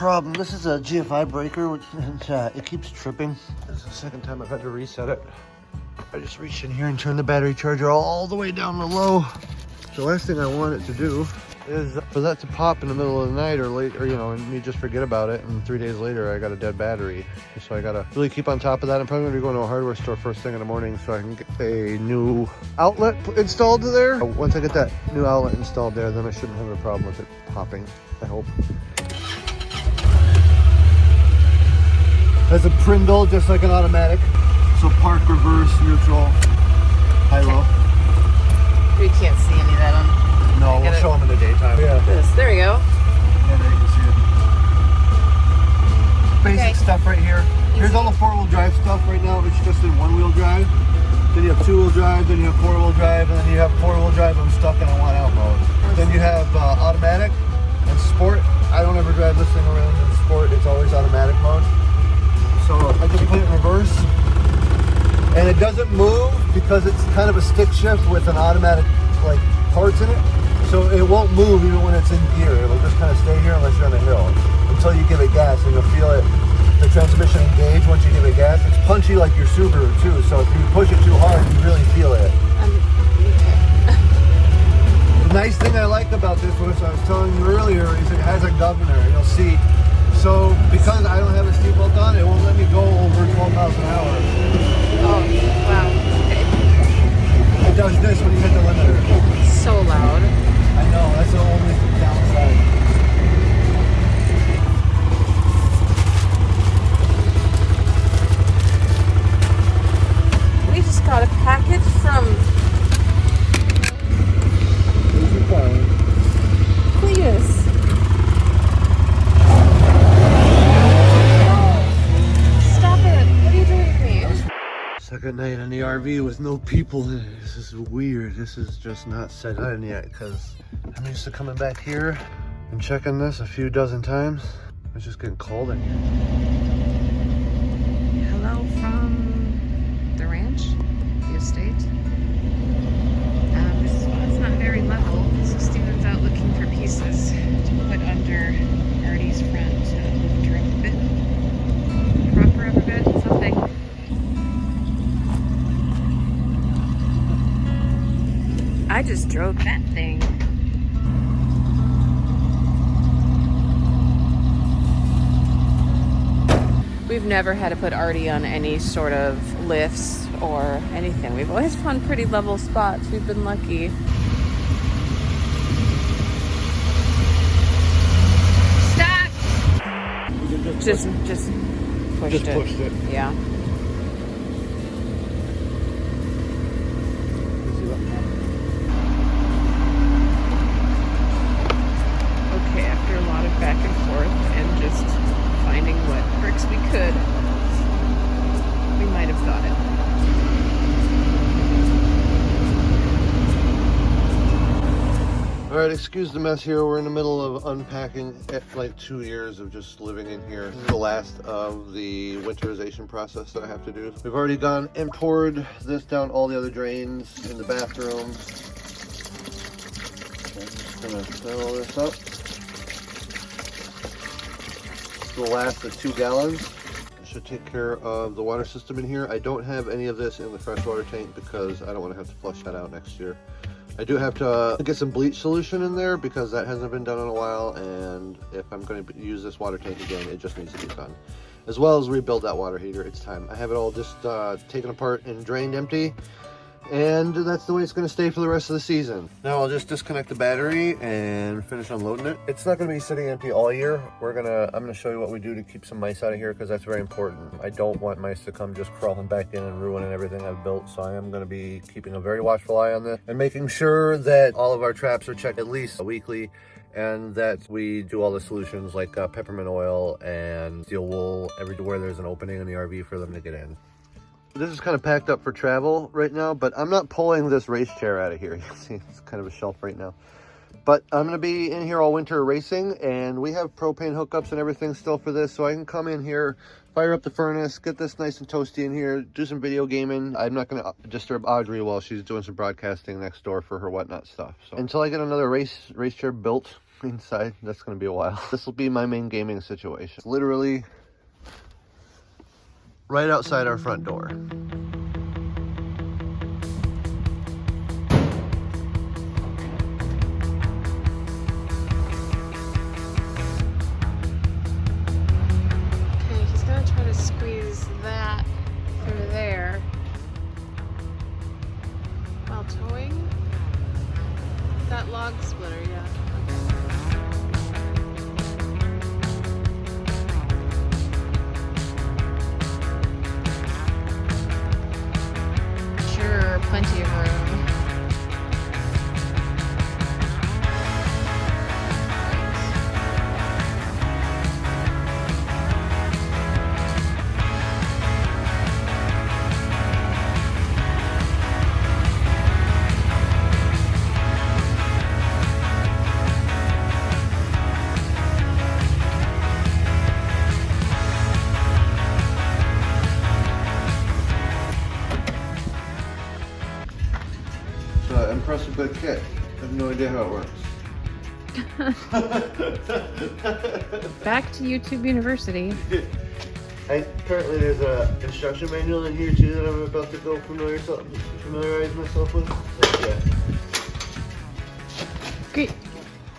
problem. This is a GFI breaker, and it keeps tripping. This is the second time I've had to reset it. I just reached in here and turned the battery charger all the way down to low. The last thing I want it to do is for that to pop in the middle of the night or late, or and me just forget about it, and 3 days later I got a dead battery. So I gotta really keep on top of that. I'm probably gonna be going to a hardware store first thing in the morning so I can get a new outlet installed there. Once I get that new outlet installed there, then I shouldn't have a problem with it popping, I hope. Has a Prindle, just like an automatic. So park, reverse, neutral, high-low. We can't see any of that on. No, we'll show them in the daytime. Yeah. There we go. Yeah, there you can see it. Basic stuff right here. Here's all the four-wheel drive stuff right now. It's just in one-wheel drive. Then you have two-wheel drive, then you have four-wheel drive, and then you have four-wheel drive. I'm stuck in a one-out mode. Then you have automatic and sport. I don't ever drive this thing around in sport. It's always automatic mode. So I just put it in reverse. And it doesn't move because it's kind of a stick shift with an automatic parts in it. So it won't move even when it's in gear. It'll just kind of stay here unless you're on a hill until you give it gas, and you'll feel it, the transmission engage once you give it gas. It's punchy like your Subaru too, so if you push it too hard, you really feel it. The nice thing I like about this, which I was telling you earlier, is it has a governor. You'll see. So because I don't have a seatbelt on, it won't let me go over 12 miles an hour. Oh, wow. Okay. It does this when you hit the limiter. So loud. I know, that's the only downside. We just got a package from Cletus. Stop it. What are you doing to me? Second night in the RV with no people in it. This is weird. This is just not set in yet because I'm used to coming back here and checking this a few dozen times. It's just getting cold in here. Hello from the ranch, the estate. This spot's not very level, so Steven's out looking for pieces to put under Artie's front to trim a bit, prop her up a bit, something. I just drove that thing. We've never had to put Artie on any sort of lifts or anything. We've always found pretty level spots. We've been lucky. Stop! Just pushed it. Yeah. Okay, after a lot of back and forth and just finding what bricks we could, we might have got it. All right, excuse the mess here. We're in the middle of unpacking like 2 years of just living in here. This is the last of the winterization process that I have to do. We've already gone and poured this down all the other drains in the bathroom. I'm just gonna fill this up. This will last at 2 gallons. It should take care of the water system in here. I don't have any of this in the freshwater tank because I don't want to have to flush that out next year. I do have to get some bleach solution in there because that hasn't been done in a while, and if I'm going to use this water tank again, it just needs to be done. As well as rebuild that water heater. It's time. I have it all just taken apart and drained empty, and that's the way it's going to stay for the rest of the season. Now I'll just disconnect the battery and finish unloading it. It's not going to be sitting empty all year. I'm going to show you what we do to keep some mice out of here because that's very important. I don't want mice to come just crawling back in and ruining everything I've built, so I am going to be keeping a very watchful eye on this and making sure that all of our traps are checked at least weekly, and that we do all the solutions like peppermint oil and steel wool everywhere there's an opening in the RV for them to get in. This is kind of packed up for travel right now, but I'm not pulling this race chair out of here. You can see it's kind of a shelf right now. But I'm going to be in here all winter racing, and we have propane hookups and everything still for this, so I can come in here, fire up the furnace, get this nice and toasty in here, do some video gaming. I'm not going to disturb Audrey while she's doing some broadcasting next door for her whatnot stuff. So until I get another race chair built, inside. That's gonna be a while. This will be my main gaming situation. It's literally right outside our front door. Okay, he's gonna try to squeeze that through there while towing that log splitter, yeah. Sure, plenty of room. Impressive good kit. I have no idea how it works. Back to YouTube University. Apparently there's a instruction manual in here too that I'm about to go familiarize myself with. So, yeah. Great.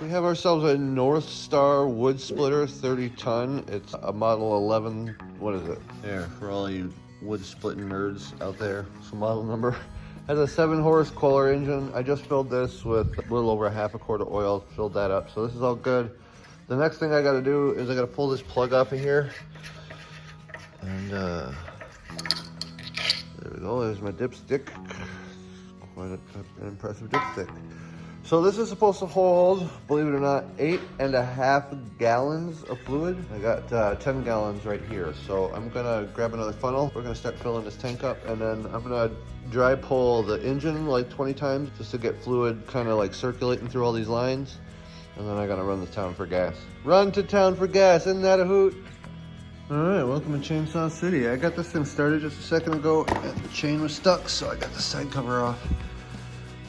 We have ourselves a North Star wood splitter, 30 ton. It's a model 11, what is it? There, for all you wood splitting nerds out there, it's a model number. Has a 7-horse Kohler engine. I just filled this with a little over half a quart of oil, filled that up. So this is all good. The next thing I gotta do is I gotta pull this plug off of here. And there we go, there's my dipstick. Quite an impressive dipstick. So this is supposed to hold, believe it or not, 8.5 gallons of fluid. I got 10 gallons right here. So I'm gonna grab another funnel. We're gonna start filling this tank up, and then I'm gonna dry pull the engine like 20 times just to get fluid kind of like circulating through all these lines. And then I gotta run to town for gas. Run to town for gas, isn't that a hoot? All right, welcome to Chainsaw City. I got this thing started just a second ago and the chain was stuck, so I got the side cover off.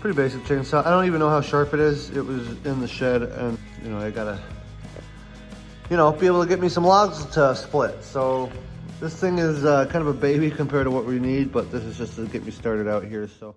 Pretty basic chainsaw. I don't even know how sharp it is. It was in the shed, and you know, I gotta, you know, be able to get me some logs to split. So this thing is kind of a baby compared to what we need, but this is just to get me started out here. So